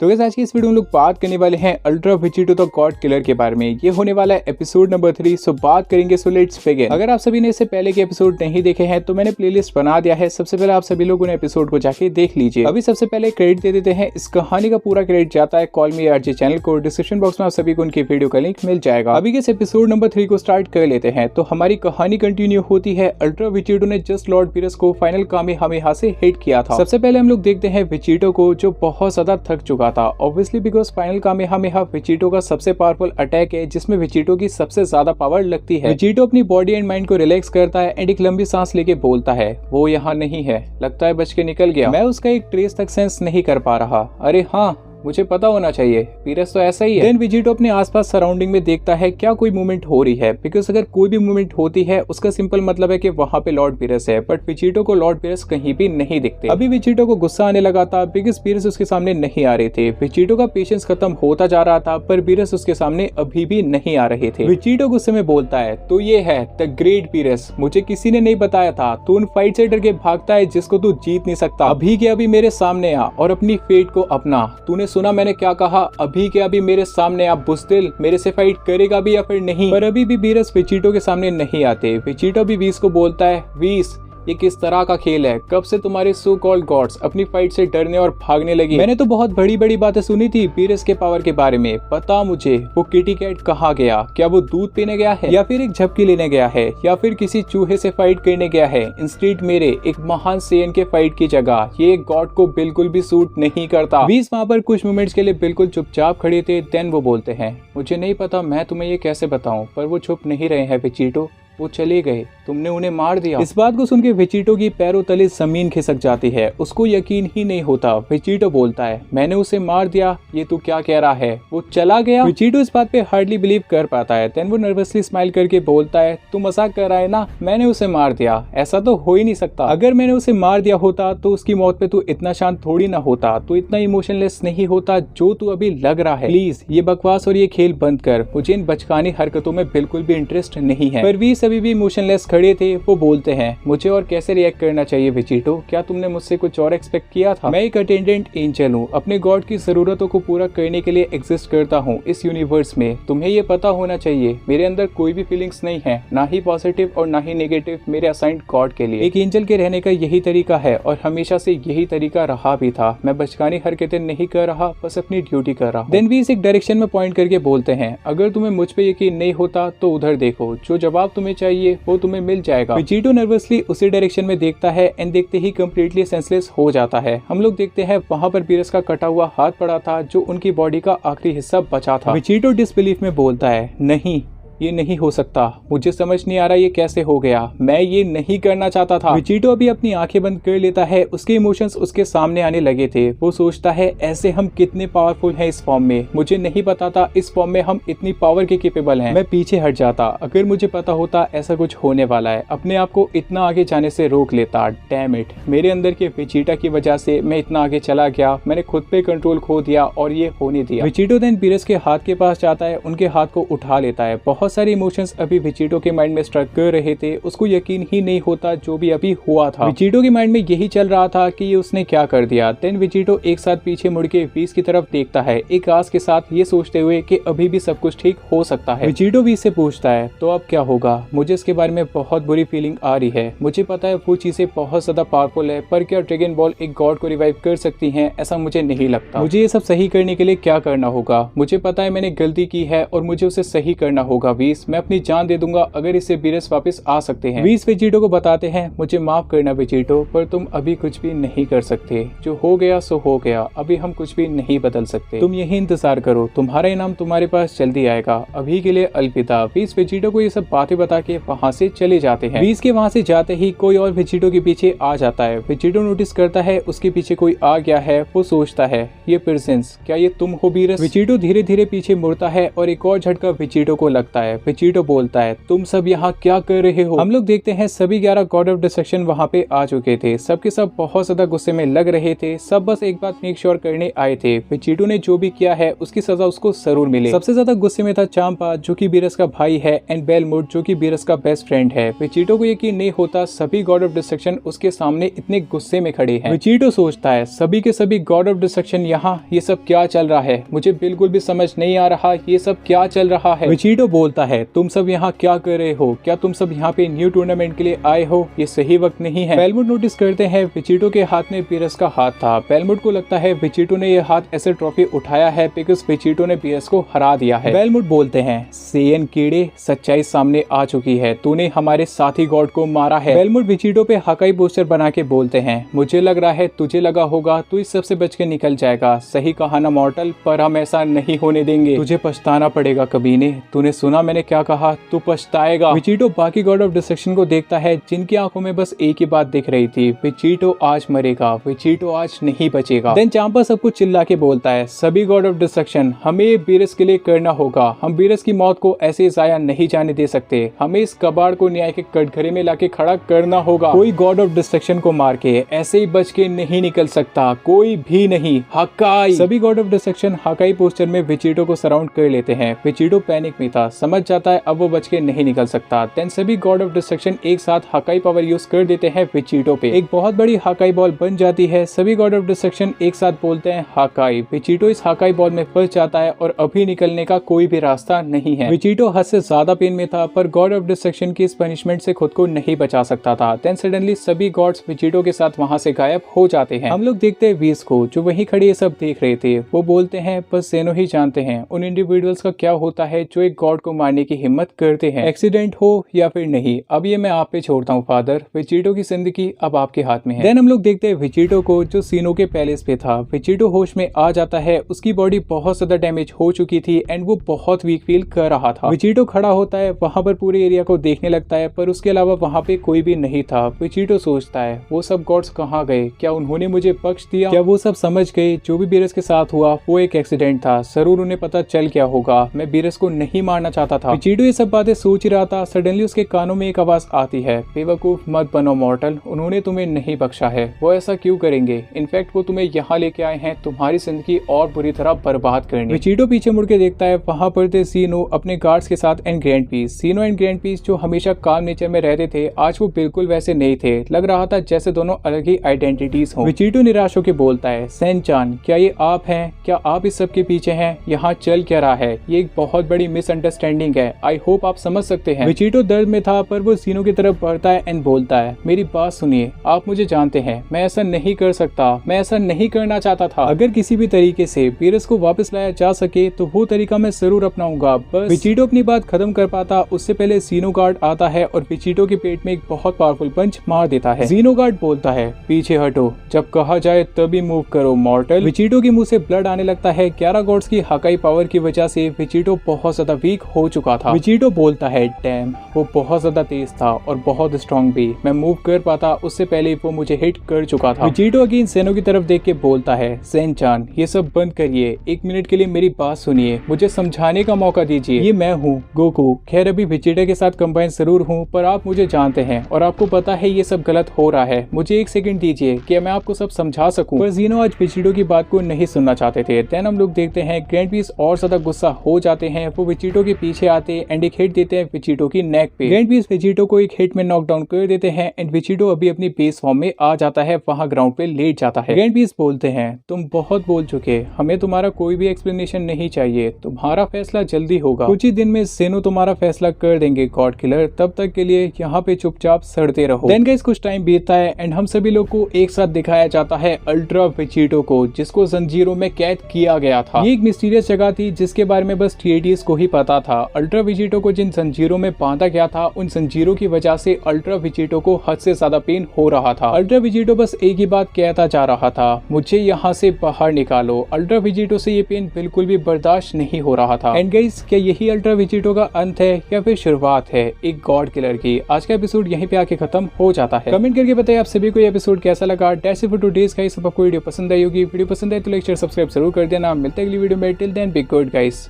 तो गाइस आज की इस वीडियो में लोग बात करने वाले हैं ultra Vegito the God killer के बारे में। ये होने वाला है एपिसोड नंबर 3। सो बात करेंगे, सो लेट्स बिगिन। अगर आप सभी ने इससे पहले के एपिसोड नहीं देखे हैं तो मैंने प्लेलिस्ट बना दिया है, सबसे पहले आप सभी लोगों ने एपिसोड को जाके देख लीजिए। अभी सबसे पहले क्रेडिट दे देते हैं, इस कहानी का पूरा क्रेडिट जाता है कॉल मी आरजे चैनल को। डिस्क्रिप्शन बॉक्स में आप सभी को उनकी वीडियो का लिंक मिल जाएगा। अभी के इस एपिसोड नंबर 3 को स्टार्ट कर लेते हैं। तो हमारी कहानी कंटिन्यू होती है। अल्ट्रा वेजिटो ने जस्ट लॉर्ड पीरस को फाइनल कामेहामेहा से हिट किया था। सबसे पहले हम लोग देखते हैं वेजिटो को, जो बहुत ज्यादा थक चुका था obviously because final Kamehameha Vegito का सबसे पावरफुल अटैक है जिसमें वेजिटो की सबसे ज्यादा पावर लगती है। वेजिटो अपनी बॉडी एंड माइंड को रिलैक्स करता है एंड एक लंबी सांस लेके बोलता है, वो यहाँ नहीं है, लगता है बच के निकल गया। मैं उसका एक ट्रेस तक सेंस नहीं कर पा रहा। अरे हाँ, मुझे पता होना चाहिए, पीरस तो ऐसा ही है। देन वेजिटो अपने आसपास सराउंडिंग में देखता है क्या कोई मूवमेंट हो रही है, बिकॉज अगर कोई भी मूवमेंट होती है उसका सिंपल मतलब है कि वहाँ पे लॉर्ड पीरस है, बट वेजिटो को लॉर्ड पीरस कहीं भी नहीं दिखते। अभी वेजिटो को गुस्सा आने लगा था बिकॉज पीरस उसके सामने नहीं आ रहे थे। वेजिटो का पेशेंस खत्म होता जा रहा था पर पीरस उसके सामने अभी भी नहीं आ रहे थे। वेजिटो गुस्से में बोलता है, तो ये है द ग्रेट पीरस, मुझे किसी ने नहीं बताया था तू उन फाइट से डर के भागता है जिसको तू जीत नहीं सकता। अभी के अभी मेरे सामने आ और अपनी फेट को अपना। तूने सुना मैंने क्या कहा? अभी के अभी मेरे सामने आप बुज़दिल, मेरे से फाइट करेगा भी या फिर नहीं? पर अभी भी पीरस वेजिटो के सामने नहीं आते। वेजिटो भी वीस को बोलता है, वीस ये किस तरह का खेल है? कब से तुम्हारे सो कॉल्ड गॉड्स अपनी फाइट से डरने और भागने लगे? मैंने तो बहुत बड़ी बड़ी बातें सुनी थी पीरस के पावर के बारे में। पता मुझे वो किटी कैट कहाँ गया? क्या वो दूध पीने गया है या फिर एक झपकी लेने गया है या फिर किसी चूहे से फाइट करने गया है? इंस्टेड मेरे एक महान सेयन के फाइट की जगह ये एक गॉड को बिल्कुल भी सूट नहीं करता। बीस वहाँ पर कुछ मोमेंट्स के लिए बिल्कुल चुपचाप खड़े थे। देन वो बोलते हैं, मुझे नहीं पता मैं तुम्हें ये कैसे बताऊं, पर वो चुप नहीं रहे हैं वेजिटो, वो चले गए, तुमने उन्हें मार दिया। इस बात को सुनकर वेजिटो की पैरों तले जमीन खिसक जाती है। उसको यकीन ही नहीं होता। वेजिटो बोलता है, मैंने उसे मार दिया? ये तू क्या कह रहा है? वो चला गया? वेजिटो इस बात पे हार्डली बिलीव कर पाता है। देन वो नर्वसली स्माइल करके बोलता है, तू मजाक कर रहा है ना? मैंने उसे मार दिया? ऐसा तो हो ही नहीं सकता। अगर मैंने उसे मार दिया होता तो उसकी मौत पे तू इतना शांत थोड़ी ना होता, तू इतना इमोशनलेस नहीं होता जो तू अभी लग रहा है। प्लीज ये बकवास और ये खेल बंद कर, मुझे इन बचकानी हरकतों में बिल्कुल भी इंटरेस्ट नहीं है। पर सभी भी इमोशनलेस खड़े थे। वो बोलते हैं, मुझे और कैसे रिएक्ट करना चाहिए वेजिटो? क्या तुमने मुझसे कुछ और एक्सपेक्ट किया था? मैं एक अटेंडेंट एंजल हूँ, अपने गॉड की जरूरतों को पूरा करने के लिए एग्जिस्ट करता हूँ इस यूनिवर्स में। तुम्हें ये पता होना चाहिए मेरे अंदर कोई भी फीलिंग्स नहीं है, ना ही पॉजिटिव और ना ही नेगेटिव मेरे असाइंड गॉड के लिए। एक एंजल के रहने का यही तरीका है और हमेशा से यही तरीका रहा भी था। मैं बचकानी हरकतें नहीं कर रहा, बस अपनी ड्यूटी कर रहा हूँ। देन वी एक डायरेक्शन में पॉइंट करके बोलते हैं, अगर तुम्हें मुझ पे यकीन नहीं होता तो उधर देखो, जो जवाब तुम्हें चाहिए वो तुम्हें मिल जाएगा। वेजिटो नर्वसली उसी डायरेक्शन में देखता है एंड देखते ही कंप्लीटली सेंसलेस हो जाता है। हम लोग देखते हैं वहां पर पीरस का कटा हुआ हाथ पड़ा था जो उनकी बॉडी का आखिरी हिस्सा बचा था। वेजिटो डिसबिलीफ में बोलता है, नहीं ये नहीं हो सकता, मुझे समझ नहीं आ रहा ये कैसे हो गया, मैं ये नहीं करना चाहता था। वेजिटो अभी अपनी आंखें बंद कर लेता है। उसके इमोशंस उसके सामने आने लगे थे। वो सोचता है, ऐसे हम कितने पावरफुल हैं इस फॉर्म में, मुझे नहीं पता था इस फॉर्म में हम इतनी पावर के केपेबल हैं। मैं पीछे हट जाता, अगर मुझे पता होता ऐसा कुछ होने वाला है, अपने आप को इतना आगे जाने से रोक लेता। डैम इट, मेरे अंदर के वेजिटा की वजह से मैं इतना आगे चला गया, मैंने खुद पे कंट्रोल खो दिया और ये होने दिया। वेजिटो देन पीरस के हाथ के पास जाता है, उनके हाथ को उठा लेता है। बहुत सारे इमोशंस अभी वेजिटो के माइंड में स्ट्रक कर रहे थे। उसको यकीन ही नहीं होता जो भी अभी हुआ था। वेजिटो के माइंड में यही चल रहा था कि ये उसने क्या कर दिया। देन वेजिटो एक साथ पीछे मुड़ के वीस की तरफ देखता है, एक आस के साथ ये सोचते हुए कि अभी भी सब कुछ ठीक हो सकता है। वेजिटो वीस से पूछता है, तो अब क्या होगा? मुझे इसके बारे में बहुत बुरी फीलिंग आ रही है। मुझे पता है वो चीजें बहुत ज्यादा पावरफुल है, पर क्या ड्रैगन बॉल एक गॉड को रिवाइव कर सकती है? ऐसा मुझे नहीं लगता। मुझे ये सब सही करने के लिए क्या करना होगा? मुझे पता है मैंने गलती की है और मुझे उसे सही करना होगा। वीस, मैं अपनी जान दे दूंगा अगर इससे पीरस वापस आ सकते हैं। वीस वेजिटो को बताते हैं, मुझे माफ करना वेजिटो, पर तुम अभी कुछ भी नहीं कर सकते। जो हो गया सो हो गया, अभी हम कुछ भी नहीं बदल सकते। तुम यही इंतजार करो, तुम्हारा इनाम तुम्हारे पास जल्दी आएगा। अभी के लिए अलविदा। वीस वेजिटो को ये सब बातें बता के वहाँ से चले जाते हैं। वीस के वहाँ से जाते ही कोई और वेजिटो के पीछे आ जाता है। वेजिटो नोटिस करता है उसके पीछे कोई आ गया है। वो सोचता है, ये प्रेजेंस, क्या ये तुम हो पीरस? वेजिटो धीरे धीरे पीछे मुड़ता है और एक और झटका वेजिटो को लगता है। वेजिटो बोलता है तुम सब यहाँ क्या कर रहे हो। हम लोग देखते हैं सभी 11 गॉड ऑफ डिस्ट्रक्शन वहाँ पे आ चुके थे। सबके सब बहुत ज्यादा गुस्से में लग रहे थे। सब बस एक बात मेक श्योर करने आए थे वेजिटो ने जो भी किया है उसकी सजा उसको जरूर मिले। सबसे ज्यादा गुस्से में था चांपा जो कि बीरस का भाई है एंड बेलमोट जो कि बीरस का बेस्ट फ्रेंड है। वेजिटो को यकीन नहीं होता सभी गॉड ऑफ डिस्ट्रक्शन उसके सामने इतने गुस्से में खड़े हैं। वेजिटो सोचता है सभी के सभी गॉड ऑफ डिस्ट्रक्शन यहाँ ये सब क्या चल रहा है, मुझे बिल्कुल भी समझ नहीं आ रहा ये सब क्या चल रहा है। वेजिटो बोलता है तुम सब यहाँ क्या कर रहे हो, क्या तुम सब यहाँ पे न्यू टूर्नामेंट के लिए आए हो, ये सही वक्त नहीं है। बेलमोट नोटिस करते हैं वेजिटो के हाथ में बीरस का हाथ था। बेलमोट को लगता है वेजिटो ने ये हाथ ऐसे ट्रॉफी उठाया है बिकॉज वेजिटो ने बीरस को हरा दिया है। बेलमोट बोलते हैं सेयन कीड़े सच्चाई सामने आ चुकी है, तूने हमारे साथी गॉड को मारा है। बेलमोट वेजिटो पे हकाई पोस्टर बना के बोलते हैं मुझे लग रहा है तुझे लगा होगा तू इस सब से बच के निकल जाएगा, सही कहा ना मॉर्टल, पर हम ऐसा नहीं होने देंगे, तुझे पछताना पड़ेगा कमीने, तूने सुना मैंने क्या कहा, तू पछताएगा। वेजिटो बाकी गॉड ऑफ डिस्ट्रक्शन को देखता है जिनकी आंखों में बस एक ही बात दिख रही थी वेजिटो आज मरेगा, वेजिटो आज नहीं बचेगा। देन चांपा सबको चिल्ला के बोलता है सभी गॉड ऑफ डिस्ट्रक्शन हमें बीरस के लिए करना होगा, हम बीरस की मौत को ऐसे जाया नहीं जाने दे सकते, हमें इस कबाड़ को न्याय के कटघरे में लाके खड़ा करना होगा। कोई गॉड ऑफ डिस्ट्रक्शन को मार के ऐसे ही बच के नहीं निकल सकता, कोई भी नहीं। हकाई सभी गॉड ऑफ डिस्ट्रक्शन हकाई पोस्टर में वेजिटो को सराउंड कर लेते हैं। वेजिटो पैनिक में था, समझ जाता है अब वो बच के नहीं निकल सकता। देन सभी गॉड ऑफ डिस्ट्रक्शन एक साथ हकाई पावर यूज कर देते हैं वेजिटो पे। एक बहुत बड़ी हकाई बॉल बन जाती है। सभी गॉड ऑफ डिस्ट्रक्शन एक साथ बोलते हैं हकाई। वेजिटो इस हकाई बॉल में फंस जाता है और अभी निकलने का कोई भी रास्ता नहीं है। वेजिटो हद से ज्यादा पेन में था पर गॉड ऑफ डिस्ट्रक्शन की इस पनिशमेंट से खुद को नहीं बचा सकता था। देन सडनली सभी गॉड्स वेजिटो के साथ वहां से गायब हो जाते हैं। हम लोग देखते हैं वीस को जो वहीं खड़े ये सब देख रहे थे। वो बोलते हैं बस जेनो ही जानते हैं उन इंडिविजुअल्स का क्या होता है जो एक गॉड को मारने की हिम्मत करते हैं, एक्सीडेंट हो या फिर नहीं, अब ये मैं आप पे छोड़ता हूँ फादर, वेजिटो की जिंदगी अब आपके हाथ में है। देन हम लोग देखते हैं वेजिटो को जो सीनो के पैलेस पे था। वेजिटो होश में आ जाता है, उसकी बॉडी बहुत ज्यादा डैमेज हो चुकी थी एंड वो बहुत वीक फील कर रहा था। वेजिटो खड़ा होता है, वहां पर पूरे एरिया को देखने लगता है पर उसके अलावा वहां पे कोई भी नहीं था। वेजिटो सोचता है वो सब गॉड्स कहाँ गए, क्या उन्होंने मुझे बख्श दिया, क्या वो सब समझ गए जो भी बीरस के साथ हुआ वो एक एक्सीडेंट था, जरूर उन्हें पता चल क्या होगा, मैं बीरस को नहीं मारना चाहता था। वेजिटो ये सब बातें सोच ही रहा था, सडनली उसके कानों में एक आवाज आती है बेवकूफ मत बनो मॉर्टल, उन्होंने तुम्हें नहीं बख्शा है, वो ऐसा क्यों करेंगे, इनफैक्ट वो तुम्हें यहाँ लेके आए हैं तुम्हारी जिंदगी और बुरी तरह बर्बाद करने। वेजिटो पीछे मुड़ के देखता है, वहां पर थे सीनो अपने गार्ड्स के साथ एंड ग्रैंड पीस। सीनो एंड ग्रैंड पीस जो हमेशा काम नेचर में रहते थे आज वो बिल्कुल वैसे नहीं थे, लग रहा था जैसे दोनों अलग ही आइडेंटिटीज हों। वेजिटो निराश होकर बोलता है सेन-चान क्या ये आप हैं, क्या आप इस सब के पीछे हैं, यहाँ चल क्या रहा है, ये एक बहुत बड़ी मिसअंडरस्टैंडिंग है, आई होप आप समझ सकते हैं। वेजिटो दर्द में था पर वो सीनो की तरफ बढ़ता है एंड बोलता है मेरी बात सुनिए, आप मुझे जानते हैं, मैं ऐसा नहीं कर सकता, मैं ऐसा नहीं करना चाहता था, अगर किसी भी तरीके से बीरस को वापस लाया जा सके तो वो तरीका मैं जरूर अपनाऊंगा। बस वेजिटो अपनी बात खत्म कर पाता उससे पहले जीनो गार्ड आता है और वेजिटो के पेट में एक बहुत पावरफुल पंच मार देता है। जीनो गार्ड बोलता है पीछे हटो, जब कहा जाए तभी मूव करो मॉर्टल। वेजिटो के मुंह से ब्लड आने लगता है। 11 गॉड्स की हकाई पावर की वजह से वेजिटो बहुत ज्यादा वीक हो चुका था। वेजिटो बोलता है डैम वो बहुत ज्यादा तेज था और बहुत स्ट्रॉन्ग भी, मैं मूव कर पाता उससे पहले वो मुझे हिट कर चुका था। वेजिटो अगेन सेनो की तरफ देख के बोलता है सेन-चान ये सब बंद करिए, एक मिनट के लिए मेरी बात सुनिए, मुझे समझाने का मौका दीजिए, ये मैं हूँ गोकू, खैर अभी वेजिटा के साथ कंबाइन जरूर हूँ पर आप मुझे जानते हैं और आपको पता है ये सब गलत हो रहा है, मुझे एक सेकंड दीजिए कि मैं आपको सब समझा सकूं। पर जीनो आज वेजिटो की बात को नहीं सुनना चाहते थे। देन हम लोग देखते हैं ग्रैंड पीस और ज्यादा गुस्सा हो जाते हैं, वो वेजिटो के पीछे आते एंड एक हिट देते हैं वेजिटो की नेक पे। ग्रैंड पीस वेजिटो को एक हिट में नॉक डाउन कर देते हैं एंड वेजिटो अभी अपनी बेस फॉर्म में आ जाता है, वहाँ ग्राउंड पे लेट जाता है। ग्रैंड पीस बोलते हैं तुम बहुत बोल चुके, हमें तुम्हारा कोई भी एक्सप्लेनेशन नहीं चाहिए, तुम्हारा फैसला जल्दी होगा, कुछ ही दिन में जेनो तुम्हारा फैसला कर देंगे गॉड किलर, तब तक के लिए यहाँ पे चुपचाप सड़ते रहो। देन गाइस कुछ टाइम बीतता है एंड हम सभी लोग को एक साथ दिखाया जाता है अल्ट्रा वेजिटो को, जिसको जंजीरों में कैद किया गया था। ये एक मिस्टीरियस जगह थी जिसके बारे में बस TATs को ही पता था। अल्ट्रा वेजिटो को जिन जंजीरों में बांधा गया था उन जंजीरों की वजह से अल्ट्रा वेजिटो को हद से ज्यादा पेन हो रहा था। अल्ट्रा वेजिटो बस एक ही बात कहता जा रहा था, मुझे यहाँ से बाहर निकालो। अल्ट्रा वेजिटो से ये पेन बिल्कुल भी बर्दाश्त नहीं हो रहा था। एंड गाइस क्या यही अल्ट्रा वेजिटो का अंत है या फिर शुरुआत है एक गॉड किलर की? आज का एपिसोड यहीं पे आके खत्म हो जाता है। कमेंट करके बताइए आप सभी को ये एपिसोड कैसा लगा। That's it for today's guys, आपको वीडियो पसंद आई होगी, वीडियो पसंद आए तो लाइक शेयर सब्सक्राइब जरूर कर देना। मिलते हैं अगली वीडियो में, till then be good guys.